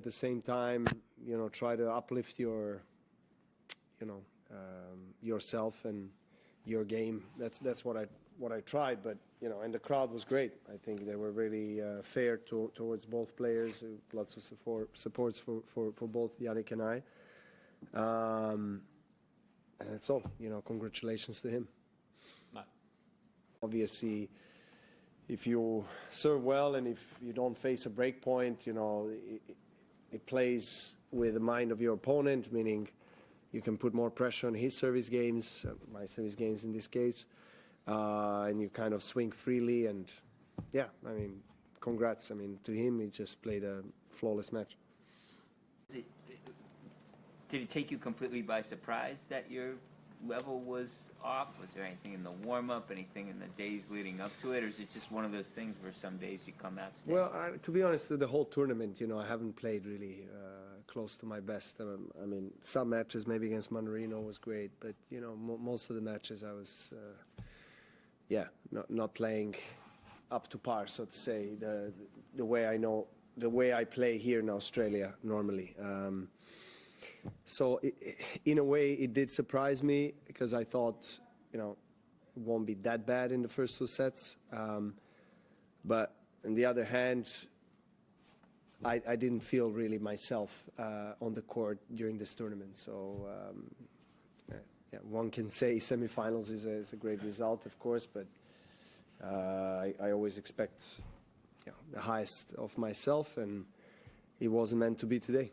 At the same time, try to uplift your, yourself and your game. That's what I tried. But and the crowd was great. I think they were really fair towards both players. Lots of supports for both Yannick and I. And that's all. Congratulations to him. Matt. Obviously, if you serve well and if you don't face a break point, it plays with the mind of your opponent, meaning you can put more pressure on his service games, my service games in this case, and you kind of swing freely. And yeah, congrats. To him, he just played a flawless match. Did it take you completely by surprise that your level was off? Was there anything in the warm-up, anything in the days leading up to it, or is it just one of those things where some days you come out steady? Well, to be honest, the whole tournament, I haven't played really close to my best. Some matches, maybe against Manarino, was great, but most of the matches I was, not playing up to par, so to say. The way I play here in Australia normally. So in a way, it did surprise me because I thought, it won't be that bad in the first two sets. But on the other hand, I didn't feel really myself on the court during this tournament. So one can say semifinals is a great result, of course, but I always expect the highest of myself, and it wasn't meant to be today.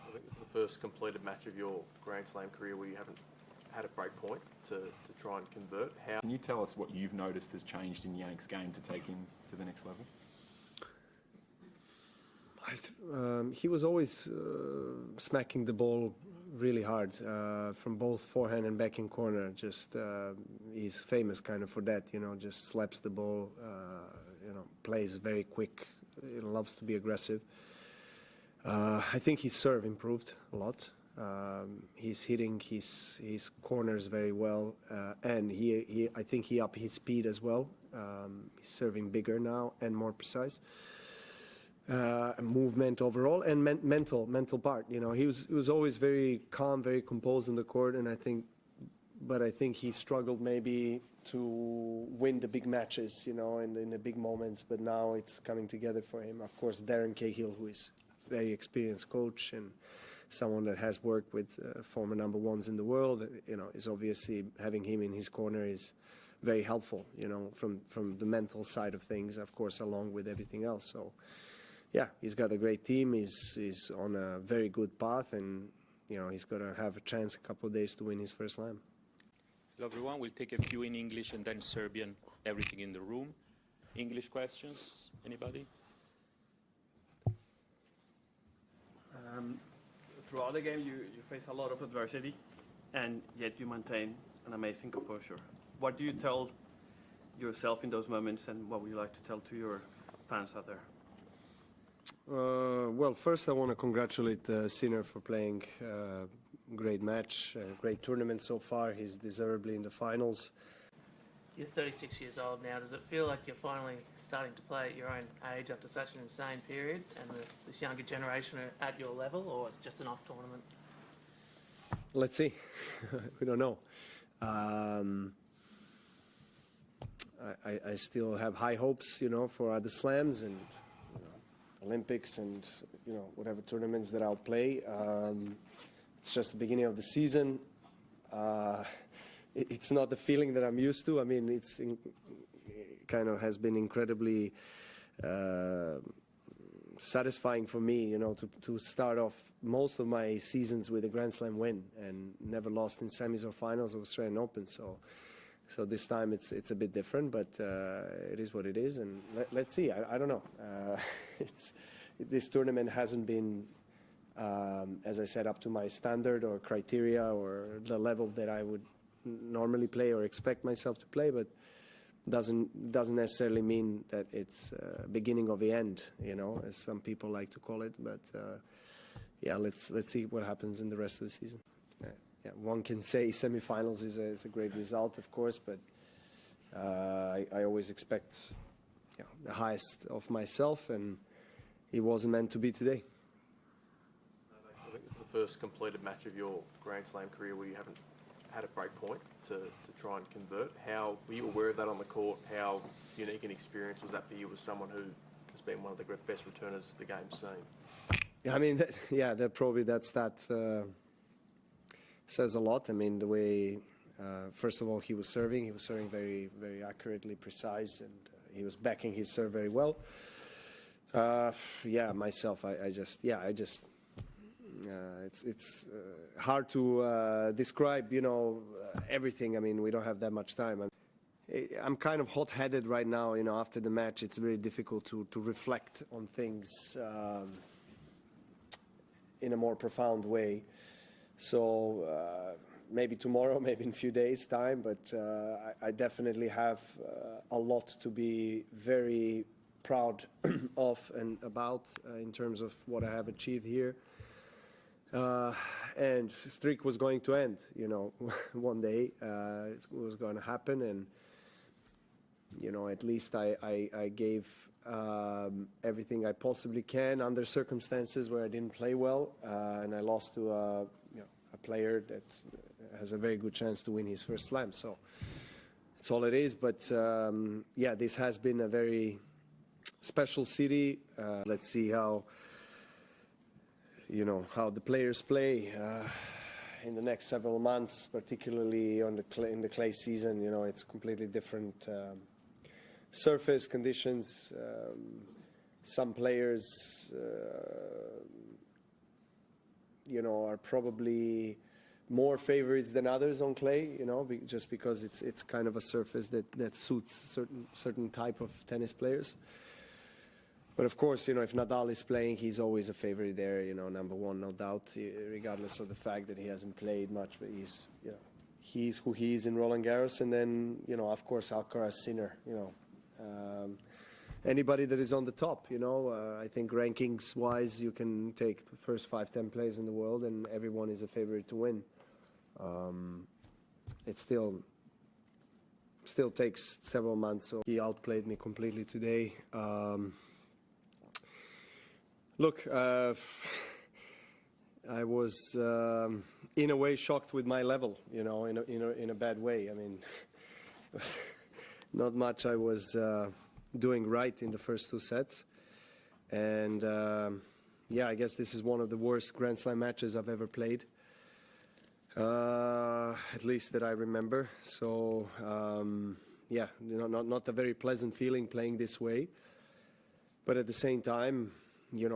I think this is the first completed match of your Grand Slam career where you haven't had a break point to try and convert. Can you tell us what you've noticed has changed in Yannick's game to take him to the next level? He was always smacking the ball really hard from both forehand and backhand corner. Just he's famous kind of for that, just slaps the ball, plays very quick, loves to be aggressive. I think his serve improved a lot. He's hitting his corners very well, and I think he upped his speed as well. He's serving bigger now and more precise. Movement overall and mental part. He was always very calm, very composed on the court, and I think he struggled maybe to win the big matches, and in the big moments. But now it's coming together for him. Of course, Darren Cahill, who is a very experienced coach and someone that has worked with former number ones in the world, is obviously having him in his corner is very helpful, from the mental side of things, of course, along with everything else. So. Yeah, he's got a great team. He's on a very good path, and he's going to have a chance a couple of days to win his first slam. Hello everyone, we'll take a few in English and then Serbian, everything in the room. English questions, anybody? Throughout the game you face a lot of adversity, and yet you maintain an amazing composure. What do you tell yourself in those moments, and what would you like to tell to your fans out there? Well, first I want to congratulate Sinner for playing a great match, a great tournament so far. He's deservedly in the finals. You're 36 years old now. Does it feel like you're finally starting to play at your own age after such an insane period, and this younger generation are at your level, or it's just an off tournament? Let's see. We don't know. I still have high hopes, for other slams and Olympics and whatever tournaments that I'll play. It's just the beginning of the season. It's not the feeling that I'm used to. It's kind of has been incredibly satisfying for me, to start off most of my seasons with a Grand Slam win and never lost in semis or finals of Australian Open. So this time it's a bit different, but it is what it is, and let's see. I don't know. This tournament hasn't been, as I said, up to my standard or criteria or the level that I would normally play or expect myself to play, but doesn't necessarily mean that it's beginning of the end, as some people like to call it. But yeah, let's see what happens in the rest of the season. Yeah, one can say semifinals is a great result, of course, but I always expect the highest of myself, and he wasn't meant to be today. I think this is the first completed match of your Grand Slam career where you haven't had a break point to try and convert. How were you aware of that on the court? How unique an experience was that for you as someone who has been one of the best returners the game's seen? Yeah, I mean, that stat says a lot. I mean, the way, first of all, he was serving very, very accurately, precise, and he was backing his serve very well. Myself, it's hard to describe, everything. I mean, we don't have that much time. I'm kind of hot-headed right now, after the match. It's very difficult to reflect on things in a more profound way. So maybe tomorrow, maybe in a few days' time, but I definitely have a lot to be very proud of and about in terms of what I have achieved here. And streak was going to end, one day. It was going to happen, and at least I gave everything I possibly can under circumstances where I didn't play well, and I lost to a player that has a very good chance to win his first slam. So that's all it is. But this has been a very special city. Let's see how the players play in the next several months, particularly in the clay season. It's completely different surface conditions. Some players are probably more favorites than others on clay, just because it's kind of a surface that suits certain type of tennis players. But of course, if Nadal is playing, he's always a favorite there, number one, no doubt, regardless of the fact that he hasn't played much. But he's who he is in Roland Garros, and then of course Alcaraz, Sinner, anybody that is on the top, I think rankings-wise, you can take the first 5-10 players in the world, and everyone is a favorite to win. It still takes several months, so he outplayed me completely today. Look, I was in a way shocked with my level, in a bad way. I mean, not much I was doing right in the first two sets, and I guess this is one of the worst Grand Slam matches I've ever played, at least that I remember. So not a very pleasant feeling playing this way, but at the same time,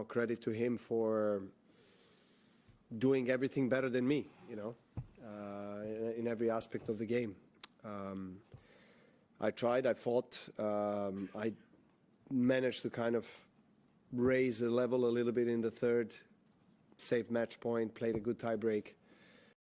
credit to him for doing everything better than me, in every aspect of the game. I tried, I fought, I managed to kind of raise the level a little bit in the third, saved match point, played a good tie break.